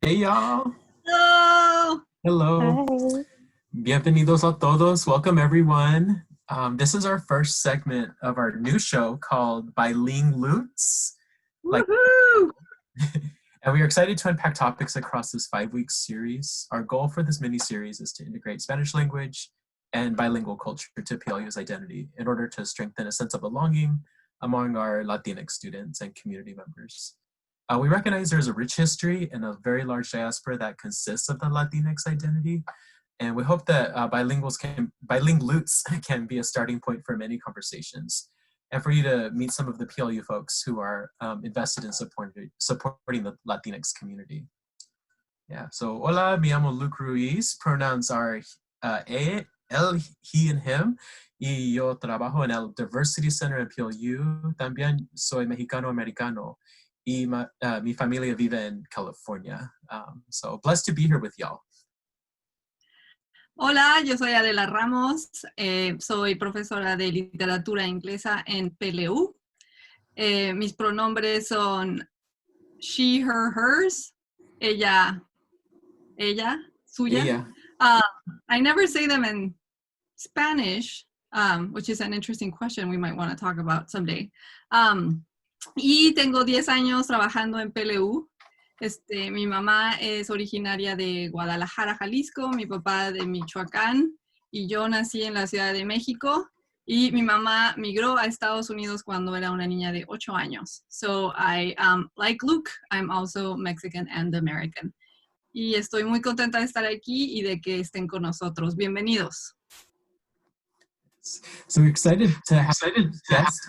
Hey y'all. Hello. Hello. Hi. Bienvenidos a todos. Welcome everyone. This is our first segment of our new show called BilingLutes. Woohoo! And we are excited to unpack topics across this 5-week series. Our goal for this mini-series is to integrate Spanish language and bilingual culture to PLU's identity in order to strengthen a sense of belonging among our Latinx students and community members. We recognize there's a rich history and a very large diaspora that consists of the Latinx identity. And we hope that BilingLutes can be a starting point for many conversations and for you to meet some of the PLU folks who are invested in supporting the Latinx community. Yeah, so hola, me llamo Luke Ruiz. Pronouns are él, he, and him. Y yo trabajo en el Diversity Center en PLU. También soy mexicano-americano. Y mi familia vive en California. So blessed to be here with y'all. Hola, yo soy Adela Ramos, soy profesora de literatura inglesa en PLU. Mis pronombres son she, her, hers, ella, suya. Yeah. I never say them in Spanish, which is an interesting question we might want to talk about someday. Y tengo 10 años trabajando en PLU. Mi mamá es originaria de Guadalajara, Jalisco, mi papá de Michoacán, y yo nací en la Ciudad de México, y mi mamá migró a Estados Unidos cuando era una niña de 8 años. So I, like Luke, I'm also Mexican and American. Y estoy muy contenta de estar aquí y de que estén con nosotros. Bienvenidos. So we're excited to have a guest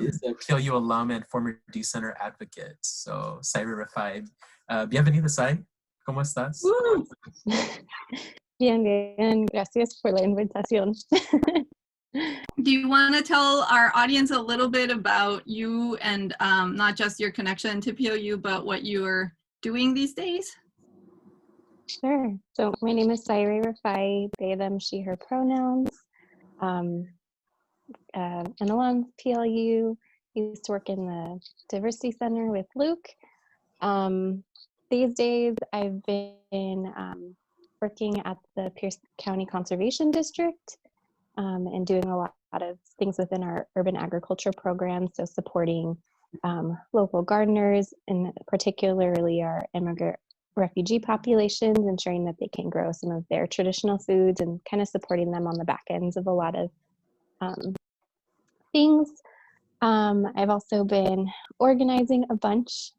is a PLU alum and former D Center advocate. So Saiyare Refaei. Bienvenida, Sai. ¿Cómo estás? Bien, bien. Gracias por la invitación. Do you want to tell our audience a little bit about you and not just your connection to PLU, but what you are doing these days? Sure. So my name is Saiyare Refaei, they, them, she, her pronouns. An alum, PLU, used to work in the Diversity Center with Luke. These days I've been working at the Pierce County Conservation District and doing a lot of things within our urban agriculture program, so supporting local gardeners and particularly our immigrant refugee populations, ensuring that they can grow some of their traditional foods and kind of supporting them on the back ends of a lot of things. I've also been organizing a bunch,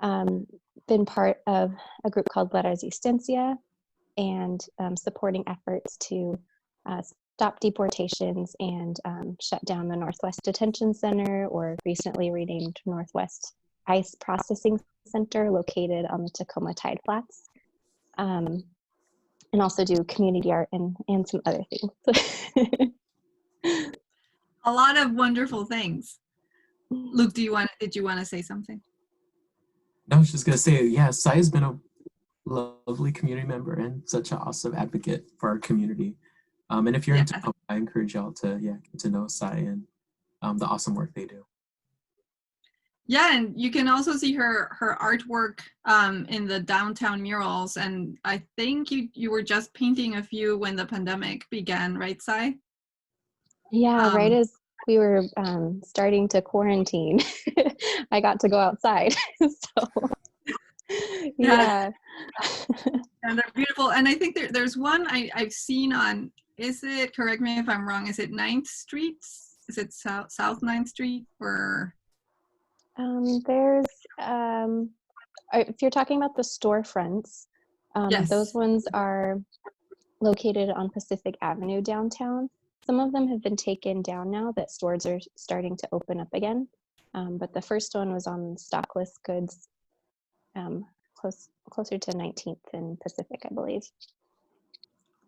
been part of a group called Resistencia, and supporting efforts to stop deportations and shut down the Northwest Detention Center, or recently renamed Northwest ICE Processing Center, located on the Tacoma Tide Flats, and also do community art and some other things. A lot of wonderful things. Luke, did you want to say something? No, I was just gonna say, yeah, Sai has been a lovely community member and such an awesome advocate for our community. And if you're in Tacoma, I encourage y'all to get to know Sai and the awesome work they do. Yeah, and you can also see her artwork in the downtown murals, and I think you were just painting a few when the pandemic began, right, Sai? Yeah, right as we were starting to quarantine, I got to go outside. So yeah. And they're beautiful. And I think there's one I've seen on, correct me if I'm wrong, is it 9th Street? Is it South 9th Street, or? There's, if you're talking about the storefronts, yes. Those ones are located on Pacific Avenue downtown. Some of them have been taken down now that stores are starting to open up again. But the first one was on Stockless Goods, closer to 19th and Pacific, I believe.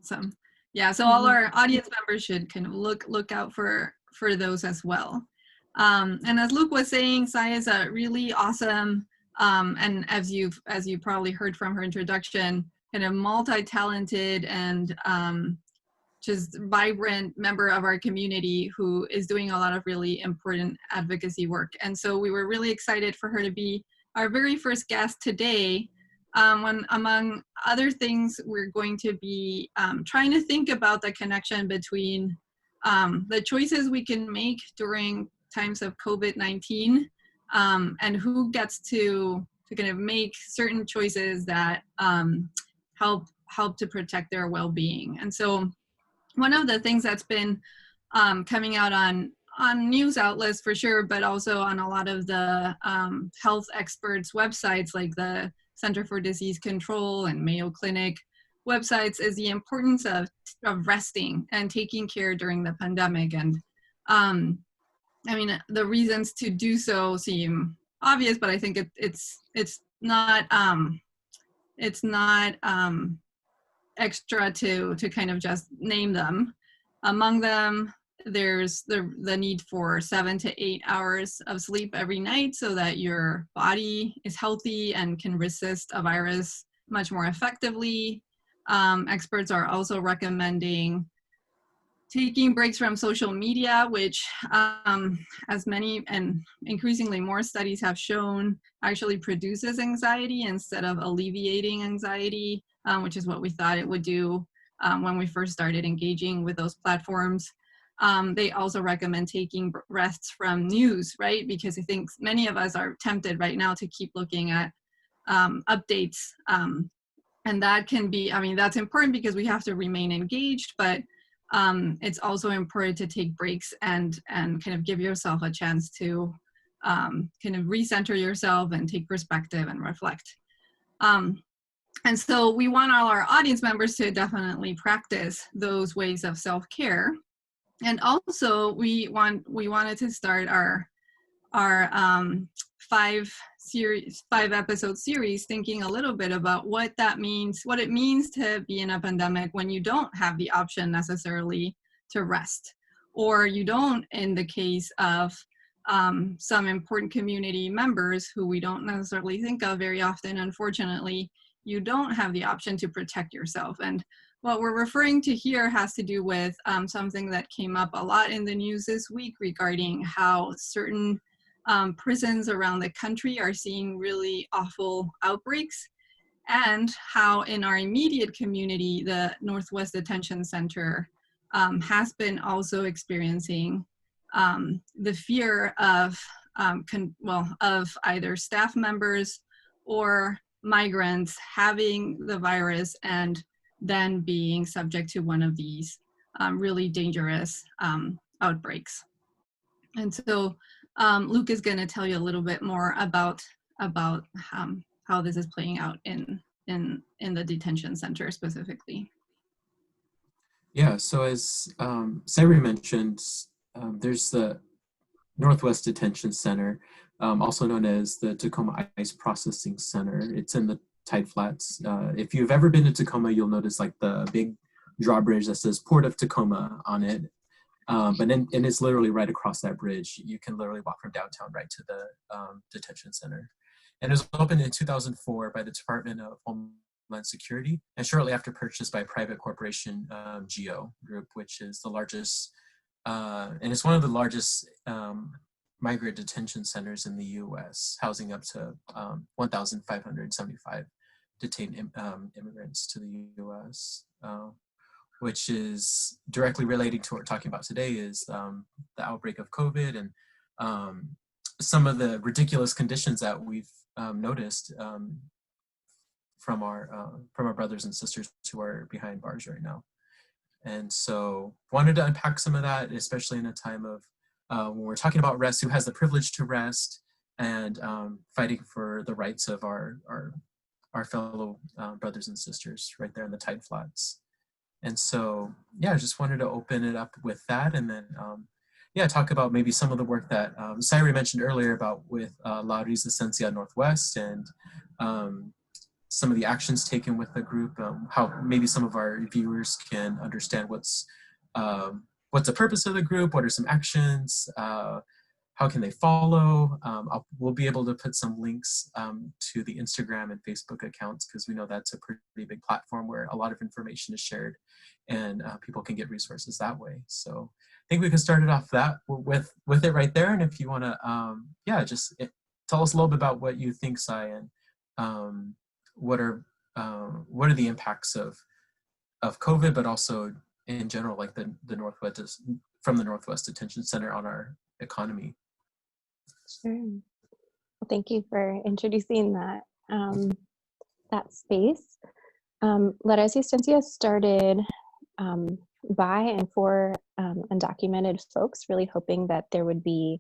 Awesome. Yeah, so all our audience members should kind of look out for those as well. And as Luke was saying, Sai is a really awesome, and as you probably heard from her introduction, kind of multi-talented and just vibrant member of our community who is doing a lot of really important advocacy work. And so we were really excited for her to be our very first guest today, when among other things, we're going to be trying to think about the connection between the choices we can make during times of COVID-19 and who gets to kind of make certain choices that help to protect their well-being. And so one of the things that's been coming out on news outlets for sure, but also on a lot of the health experts' websites like the Center for Disease Control and Mayo Clinic websites is the importance of resting and taking care during the pandemic. And I mean, the reasons to do so seem obvious, but I think it's not extra to kind of just name them. Among them, there's the need for 7 to 8 hours of sleep every night so that your body is healthy and can resist a virus much more effectively. Experts are also recommending taking breaks from social media, which as many and increasingly more studies have shown actually produces anxiety instead of alleviating anxiety, which is what we thought it would do when we first started engaging with those platforms. They also recommend taking rests from news, right? Because I think many of us are tempted right now to keep looking at updates. And that can be, I mean, that's important because we have to remain engaged, but it's also important to take breaks and kind of give yourself a chance to kind of recenter yourself and take perspective and reflect. And so we want all our audience members to definitely practice those ways of self-care. And also we wanted to start our 5-episode series thinking a little bit about what it means to be in a pandemic when you don't have the option necessarily to rest, or you don't, in the case of some important community members who we don't necessarily think of very often, unfortunately, you don't have the option to protect yourself. And what we're referring to here has to do with something that came up a lot in the news this week regarding how certain prisons around the country are seeing really awful outbreaks, and how in our immediate community, the Northwest Detention Center has been also experiencing the fear of either staff members or migrants having the virus and then being subject to one of these really dangerous outbreaks. And so Luke is going to tell you a little bit more about how this is playing out in the detention center specifically. Yeah, so as Saiyare mentioned, there's the Northwest Detention Center, also known as the Tacoma Ice Processing Center. It's in the Tide Flats. If you've ever been to Tacoma, you'll notice like the big drawbridge that says Port of Tacoma on it. And it's literally right across that bridge. You can literally walk from downtown right to the detention center. And it was opened in 2004 by the Department of Homeland Security, and shortly after purchased by a private corporation, GEO Group, which is the largest, and it's one of the largest migrant detention centers in the U.S., housing up to 1,575 detained immigrants to the U.S., which is directly relating to what we're talking about today, is the outbreak of COVID and some of the ridiculous conditions that we've noticed from our brothers and sisters who are behind bars right now. And so wanted to unpack some of that, especially in a time of when we're talking about rest, who has the privilege to rest, and fighting for the rights of our fellow brothers and sisters right there in the Tide Flats. And so, yeah, I just wanted to open it up with that, and then, talk about maybe some of the work that Saiyare mentioned earlier about with La Resistencia Northwest, and some of the actions taken with the group, how maybe some of our viewers can understand what's the purpose of the group, what are some actions, how can they follow. We'll be able to put some links to the Instagram and Facebook accounts, because we know that's a pretty big platform where a lot of information is shared, and people can get resources that way. So I think we can start it off with it right there. And if you want to, tell us a little bit about what you think, Sai, and what are the impacts of COVID, but also in general, like the Northwest from the Northwest Detention Center on our economy. Sure. Well, thank you for introducing that that space. La Resistencia started by and for undocumented folks, really hoping that there would be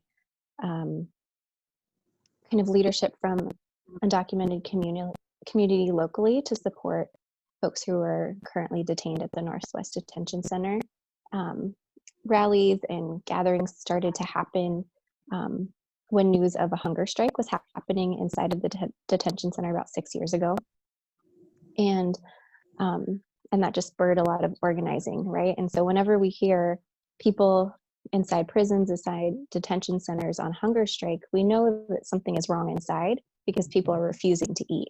kind of leadership from undocumented community locally to support folks who are currently detained at the Northwest Detention Center. Rallies and gatherings started to happen when news of a hunger strike was happening inside of the detention center about 6 years ago. And that just spurred a lot of organizing, right? And so whenever we hear people inside prisons, inside detention centers on hunger strike, we know that something is wrong inside because people are refusing to eat.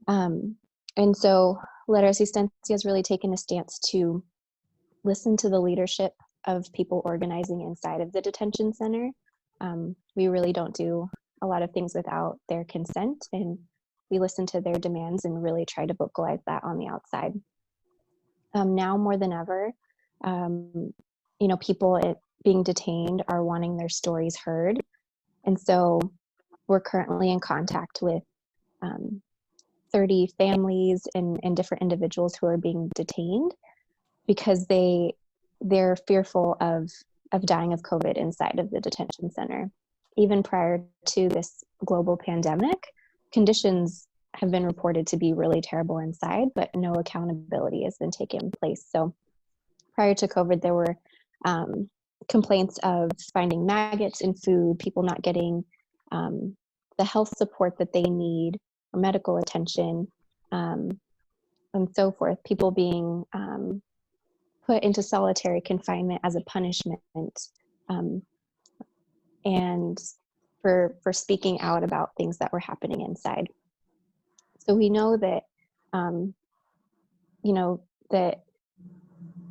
And so La Resistencia has really taken a stance to listen to the leadership of people organizing inside of the detention center. We really don't do a lot of things without their consent, and we listen to their demands and really try to vocalize that on the outside. Now more than ever, people being detained are wanting their stories heard. And so we're currently in contact with 30 families and different individuals who are being detained because they're fearful of dying of COVID inside of the detention center. Even prior to this global pandemic, conditions have been reported to be really terrible inside, but no accountability has been taken place. So prior to COVID, there were complaints of finding maggots in food, people not getting the health support that they need, or medical attention, and so forth. People being put into solitary confinement as a punishment, and for speaking out about things that were happening inside. So we know that, that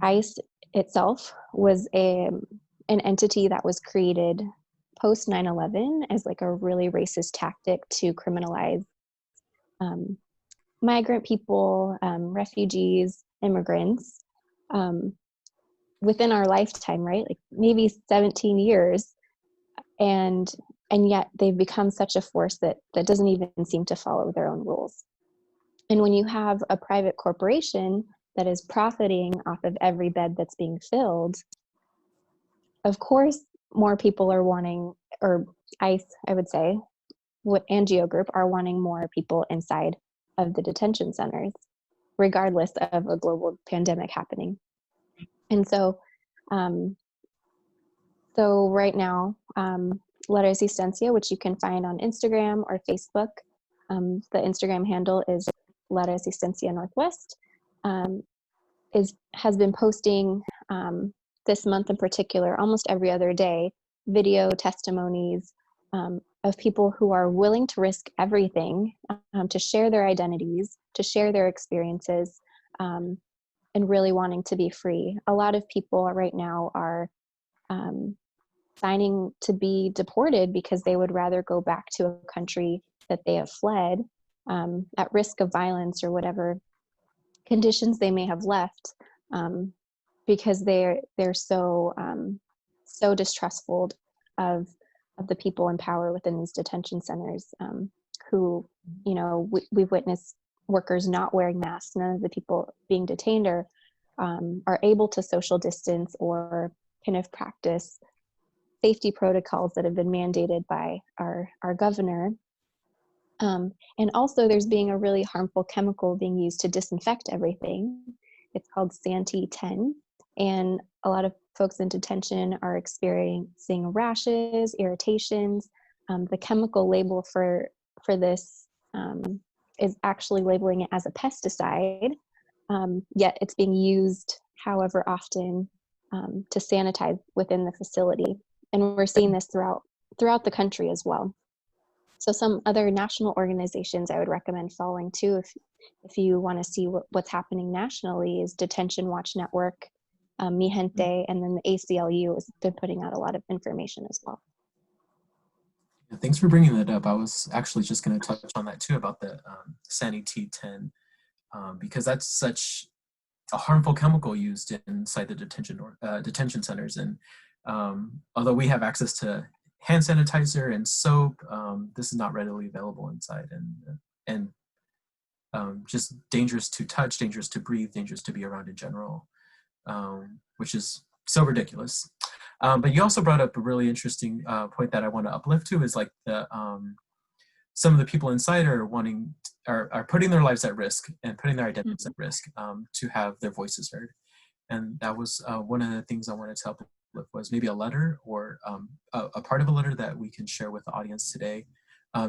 ICE itself was an entity that was created post 9/11 as like a really racist tactic to criminalize migrant people, refugees, immigrants. Within our lifetime, right? Like maybe 17 years, and yet they've become such a force that doesn't even seem to follow their own rules. And when you have a private corporation that is profiting off of every bed that's being filled, of course, more people are wanting, or ICE, I would say, and Geo Group are wanting more people inside of the detention centers, regardless of a global pandemic happening. And so, right now, La Resistencia, which you can find on Instagram or Facebook, the Instagram handle is La Resistencia Northwest, has been posting this month in particular, almost every other day, video testimonies of people who are willing to risk everything to share their identities, to share their experiences, and really wanting to be free. A lot of people right now are signing to be deported because they would rather go back to a country that they have fled at risk of violence or whatever conditions they may have left, because they're so distrustful of the people in power within these detention centers, who, we've witnessed workers not wearing masks. None of the people being detained are able to social distance or kind of practice safety protocols that have been mandated by our governor. And also there's being a really harmful chemical being used to disinfect everything. It's called Santi 10. And a lot of folks in detention are experiencing rashes, irritations. The chemical label for this is actually labeling it as a pesticide, yet it's being used however often to sanitize within the facility. And we're seeing this throughout the country as well. So some other national organizations I would recommend following too, if you want to see what's happening nationally, is Detention Watch Network, Mi Gente, and then the ACLU has been putting out a lot of information as well. Yeah, thanks for bringing that up. I was actually just going to touch on that too about the Sani T10, because that's such a harmful chemical used inside the detention centers. And although we have access to hand sanitizer and soap, this is not readily available inside, and just dangerous to touch, dangerous to breathe, dangerous to be around in general, which is so ridiculous. But you also brought up a really interesting point that I want to uplift to, is like the some of the people inside are putting their lives at risk and putting their identities at risk to have their voices heard. And that was one of the things I wanted to help with, was maybe a letter or a part of a letter that we can share with the audience today.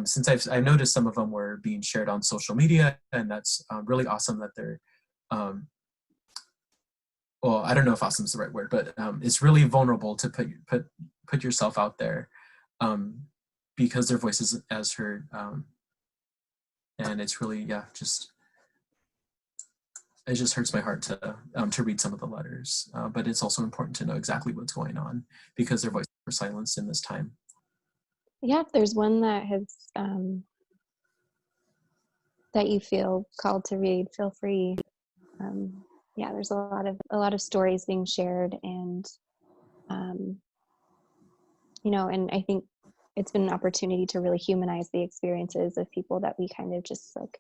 Since I've noticed some of them were being shared on social media, and that's really awesome that they're, well, I don't know if awesome is the right word, but it's really vulnerable to put yourself out there, because their voice is as heard. And it's really, yeah, it just hurts my heart to read some of the letters, but it's also important to know exactly what's going on, because their voices were silenced in this time. Yeah, if there's one that has that you feel called to read, feel free. Yeah, there's a lot of stories being shared, and you know, and I think it's been an opportunity to really humanize the experiences of people that we kind of just like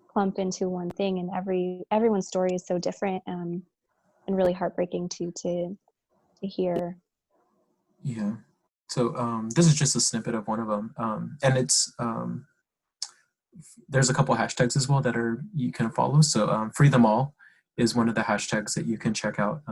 clump into one thing, and everyone's story is so different, and really heartbreaking to hear. Yeah. So this is just a snippet of one of them, and it's there's a couple hashtags as well that you can follow. So free them all is one of the hashtags that you can check out,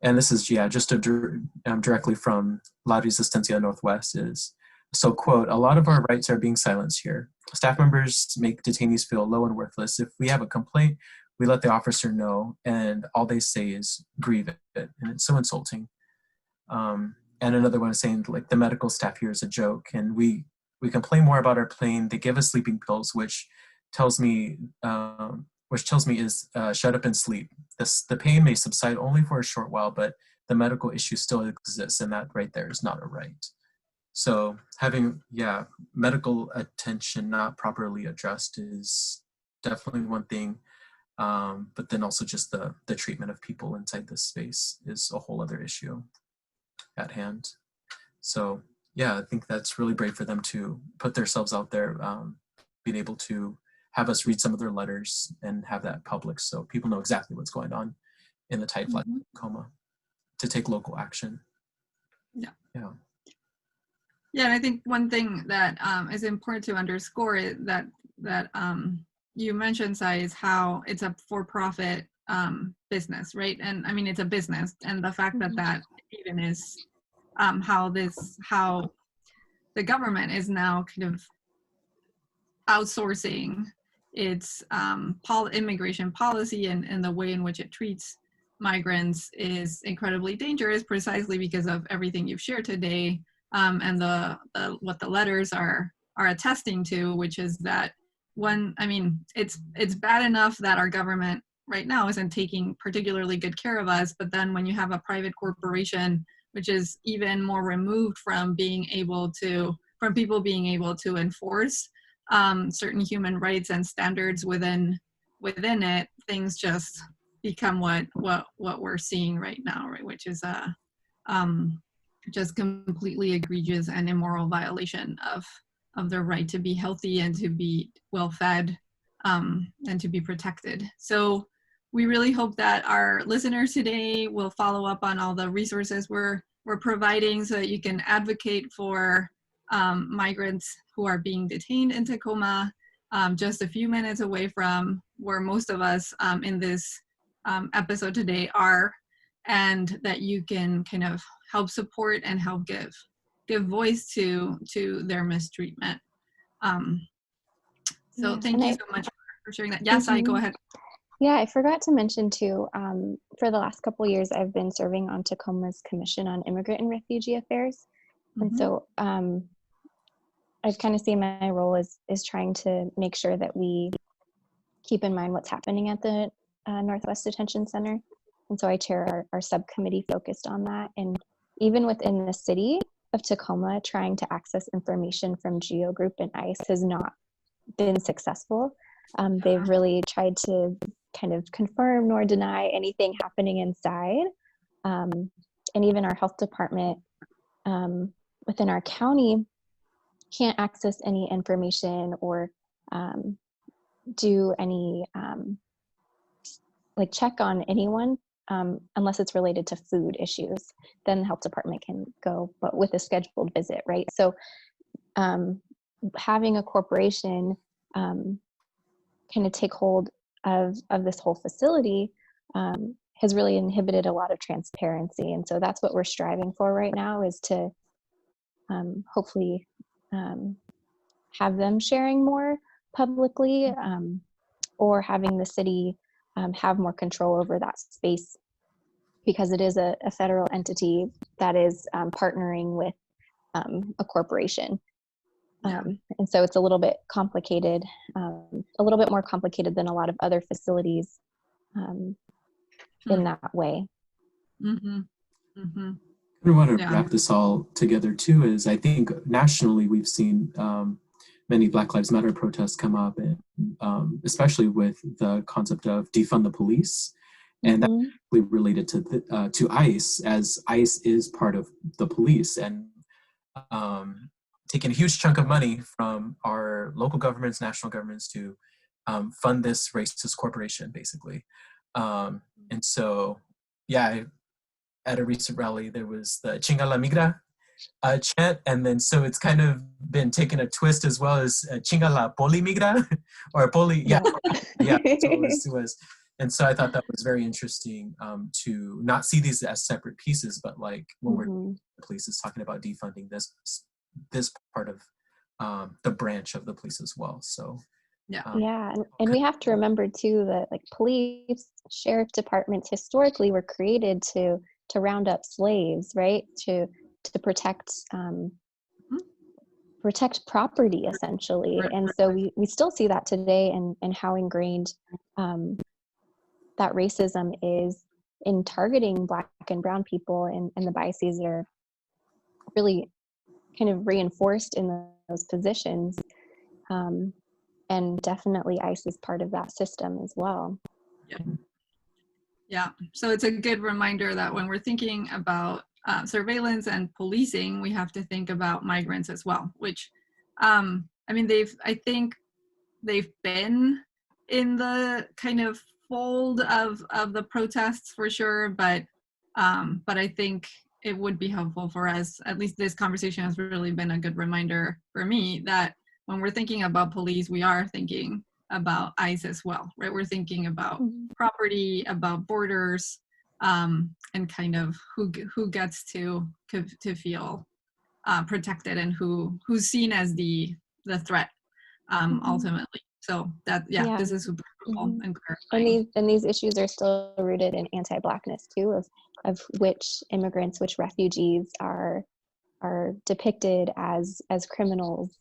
and this is just directly from La Resistencia Northwest. Is so, quote, "A lot of our rights are being silenced here. Staff members make detainees feel low and worthless. If we have a complaint, we let the officer know, and all they say is grieve it, and it's so insulting." And another one is saying, like, the medical staff here is a joke, and we complain more about our pain. They give us sleeping pills, which tells me is shut up and sleep. The pain may subside only for a short while, but the medical issue still exists, and that right there is not a right. So having, medical attention not properly addressed is definitely one thing, but then also just the treatment of people inside this space is a whole other issue at hand. So yeah, I think that's really brave for them to put themselves out there, being able to have us read some of their letters and have that public, so people know exactly what's going on in the tight flat Tacoma, to take local action. Yeah, and I think one thing that is important to underscore is that you mentioned, Sai, is how it's a for-profit business, right? And I mean, it's a business, and the fact that even is how the government is now kind of outsourcing its immigration policy, and the way in which it treats migrants is incredibly dangerous, precisely because of everything you've shared today, and what the letters are attesting to, which is that it's bad enough that our government right now isn't taking particularly good care of us, but then when you have a private corporation which is even more removed from people being able to enforce certain human rights and standards within it, things just become what we're seeing right now, right? Which is just completely egregious and immoral violation of their right to be healthy and to be well fed, and to be protected. So we really hope that our listeners today will follow up on all the resources we're providing, so that you can advocate for migrants who are being detained in Tacoma, just a few minutes away from where most of us in this episode today are, and that you can kind of help support and help give voice to their mistreatment. So thank you so much for sharing that. Yes, I go ahead. Yeah, I forgot to mention too, for the last couple of years, I've been serving on Tacoma's Commission on Immigrant and Refugee Affairs. And so I've kind of seen my role is trying to make sure that we keep in mind what's happening at the Northwest Detention Center. And so I chair our subcommittee focused on that. And even within the city, of Tacoma trying to access information from GEO Group and ICE has not been successful. They've really tried to kind of confirm nor deny anything happening inside. And even our health department within our county can't access any information or do any like check on anyone unless it's related to food issues. Then the health department can go, but with a scheduled visit, right? So having a corporation kind of take hold of this whole facility has really inhibited a lot of transparency. And so that's what we're striving for right now, is to hopefully have them sharing more publicly, or having the city have more control over that space, because it is a federal entity that is partnering with a corporation. And so it's a little bit complicated, a little bit more complicated than a lot of other facilities in that way. Mm-hmm. Mm-hmm. I want to wrap this all together too, is I think nationally we've seen many Black Lives Matter protests come up, and especially with the concept of defund the police, and that's related to ICE, as ICE is part of the police, and taking a huge chunk of money from our local governments, national governments, to fund this racist corporation, basically. And so, yeah, at a recent rally, there was the Chinga la Migra chant, and then so it's kind of been taken a twist as well as Chinga la Poli Migra, or Poli, yeah. So it was, and so I thought that was very interesting to not see these as separate pieces, but like when the police is talking about defunding this part of the branch of the police as well. So and we have to remember too that like police, sheriff departments historically were created to round up slaves, right? To protect property, essentially. And so we still see that today, and how ingrained that racism is in targeting Black and brown people, and the biases that are really kind of reinforced in those positions. And definitely ICE is part of that system as well. Yeah, so it's a good reminder that when we're thinking about surveillance and policing, we have to think about migrants as well, which, I mean, I think they've been in the kind of fold of the protests for sure, but I think it would be helpful for us, at least this conversation has really been a good reminder for me, that when we're thinking about police, we are thinking about ICE as well, right? We're thinking about property, about borders, and kind of who gets to feel protected, and who's seen as the threat ultimately. So that this is super helpful and clarifying. And these issues are still rooted in anti-Blackness too, of which immigrants, which refugees are depicted as criminals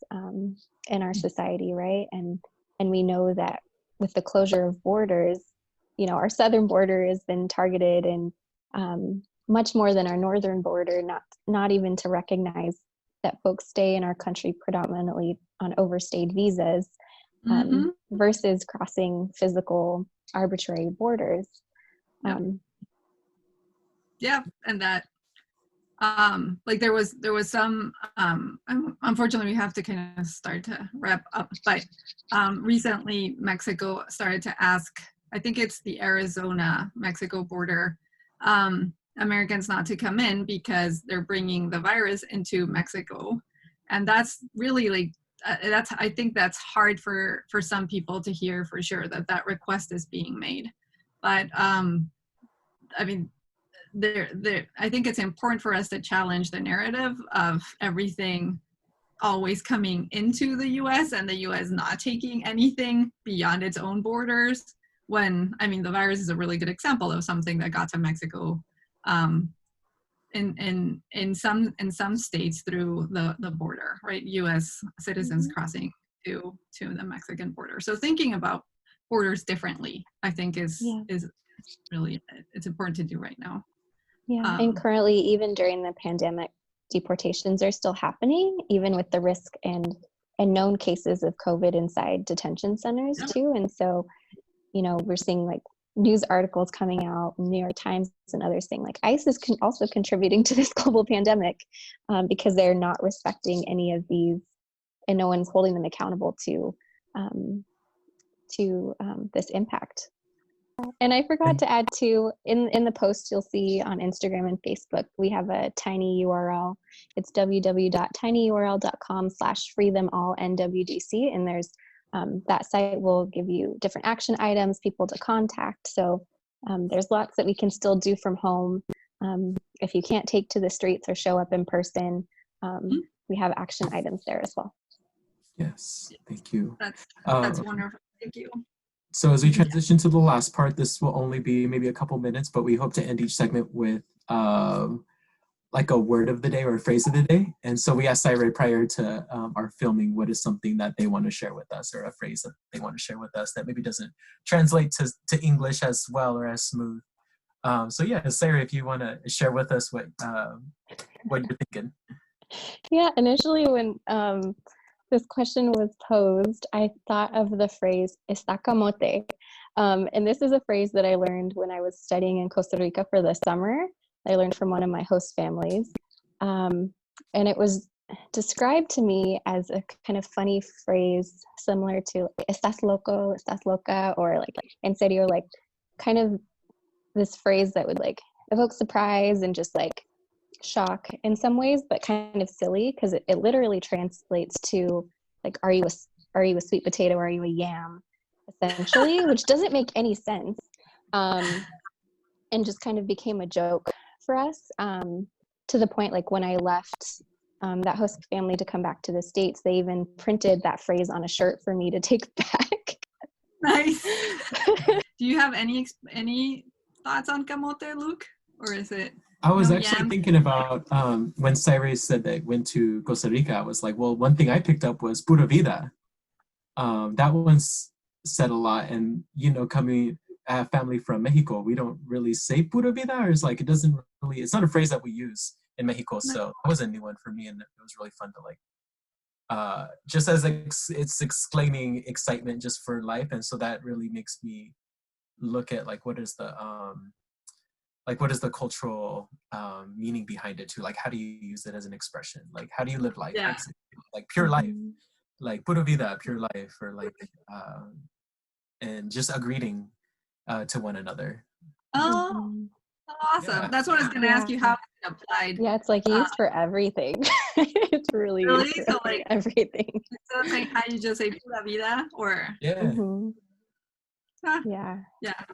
in our society, right? And we know that with the closure of borders, you know, our southern border has been targeted, and much more than our northern border, not even to recognize that folks stay in our country predominantly on overstayed visas, versus crossing physical arbitrary borders. And that like there was some unfortunately we have to kind of start to wrap up, but recently Mexico started to ask, I think it's the Arizona-Mexico border, Americans not to come in because they're bringing the virus into Mexico. And that's really like, I think that's hard for some people to hear for sure, that request is being made. But I mean, I think it's important for us to challenge the narrative of everything always coming into the U.S. and the U.S. not taking anything beyond its own borders. When, I mean, the virus is a really good example of something that got to Mexico in some states through the border, right? U.S. citizens crossing to the Mexican border. So thinking about borders differently, I think is really, it's important to do right now. And currently, even during the pandemic, deportations are still happening, even with the risk and known cases of COVID inside detention centers too. And so, you know, we're seeing like news articles coming out, New York Times and others saying like ICE is also contributing to this global pandemic because they're not respecting any of these, and no one's holding them accountable to this impact. And I forgot to add too, in the post you'll see on Instagram and Facebook, we have a tiny URL. It's www.tinyurl.com/freethemallnwdc, and there's that site will give you different action items, people to contact. So there's lots that we can still do from home. If you can't take to the streets or show up in person, we have action items there as well. Yes, thank you. That's wonderful. Thank you. So as we transition to the last part, this will only be maybe a couple minutes, but we hope to end each segment with like a word of the day or a phrase of the day. And so we asked Saiyare prior to our filming, what is something that they want to share with us, or a phrase that they want to share with us that maybe doesn't translate to English as well or as smooth. So yeah, Saiyare, if you want to share with us what you're thinking. Yeah, initially when this question was posed, I thought of the phrase "está camote," and this is a phrase that I learned when I was studying in Costa Rica for the summer. I learned from one of my host families, and it was described to me as a kind of funny phrase similar to "estás loco," "estás loca," or like "en serio," like kind of this phrase that would like evoke surprise and just like shock in some ways, but kind of silly because it literally translates to like, are you a sweet potato? Are you a yam? Essentially, which doesn't make any sense, and just kind of became a joke for us, to the point like when I left that host family to come back to the States, they even printed that phrase on a shirt for me to take back. Nice. Do you have any thoughts on camote, Luke, or is it? I was actually thinking about when Saiyare said that went to Costa Rica, I was like, well, one thing I picked up was pura vida. That one's said a lot, and you know, coming family from Mexico, we don't really say pura vida, or it's like it's not a phrase that we use in Mexico. So that was a new one for me, and it was really fun to like just as it's exclaiming excitement just for life, and so that really makes me look at like what is the cultural meaning behind it too? Like, how do you use it as an expression? Like, how do you live life? Yeah. Like pure life, like pura vida, pure life, or like, and just a greeting to one another. Oh, awesome. Yeah. That's what I was going to ask you, how it's applied. Yeah, it's like used for everything. It's really used for like everything. So it's like how you just say pura vida, or? Yeah. Yeah.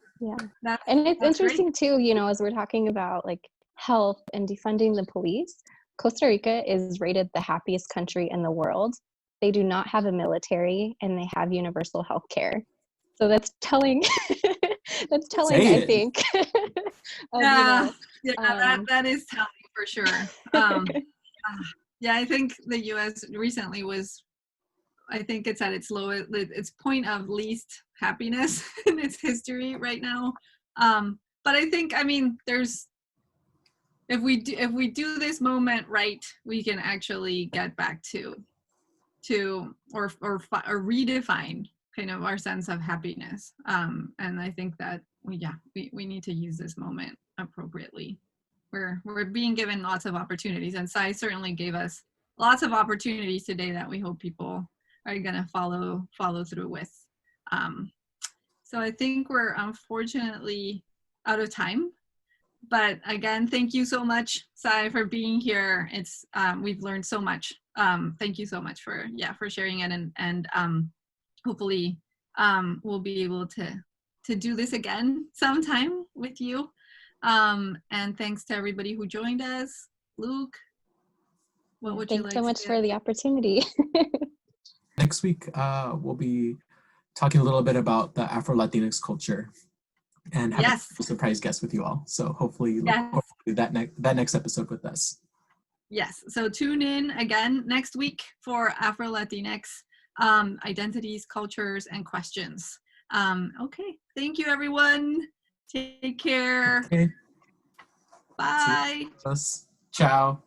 And it's interesting great. Too, you know, as we're talking about like health and defunding the police, Costa Rica is rated the happiest country in the world. They do not have a military, and they have universal health care. So that's telling. That's telling, I think. That is telling for sure. Yeah, I think the U.S. recently was, I think it's at its lowest, its point of least happiness in its history right now. But I think, I mean, if we do this moment right, we can actually get back to or redefine kind of our sense of happiness. And I think that we need to use this moment appropriately. We're being given lots of opportunities, and Sai certainly gave us lots of opportunities today that we hope people are gonna follow through with. So I think we're unfortunately out of time. But again, thank you so much, Sai, for being here. It's we've learned so much. Thank you so much for sharing it, and hopefully we'll be able to do this again sometime with you. And thanks to everybody who joined us. Luke, what would you like to say? Thanks so much for the opportunity. Next week, we'll be talking a little bit about the Afro-Latinx culture and have a surprise guest with you all. So hopefully that next episode with us. Yes, so tune in again next week for Afro-Latinx identities, cultures, and questions. Okay, thank you everyone. Take care. Okay. Bye. Ciao.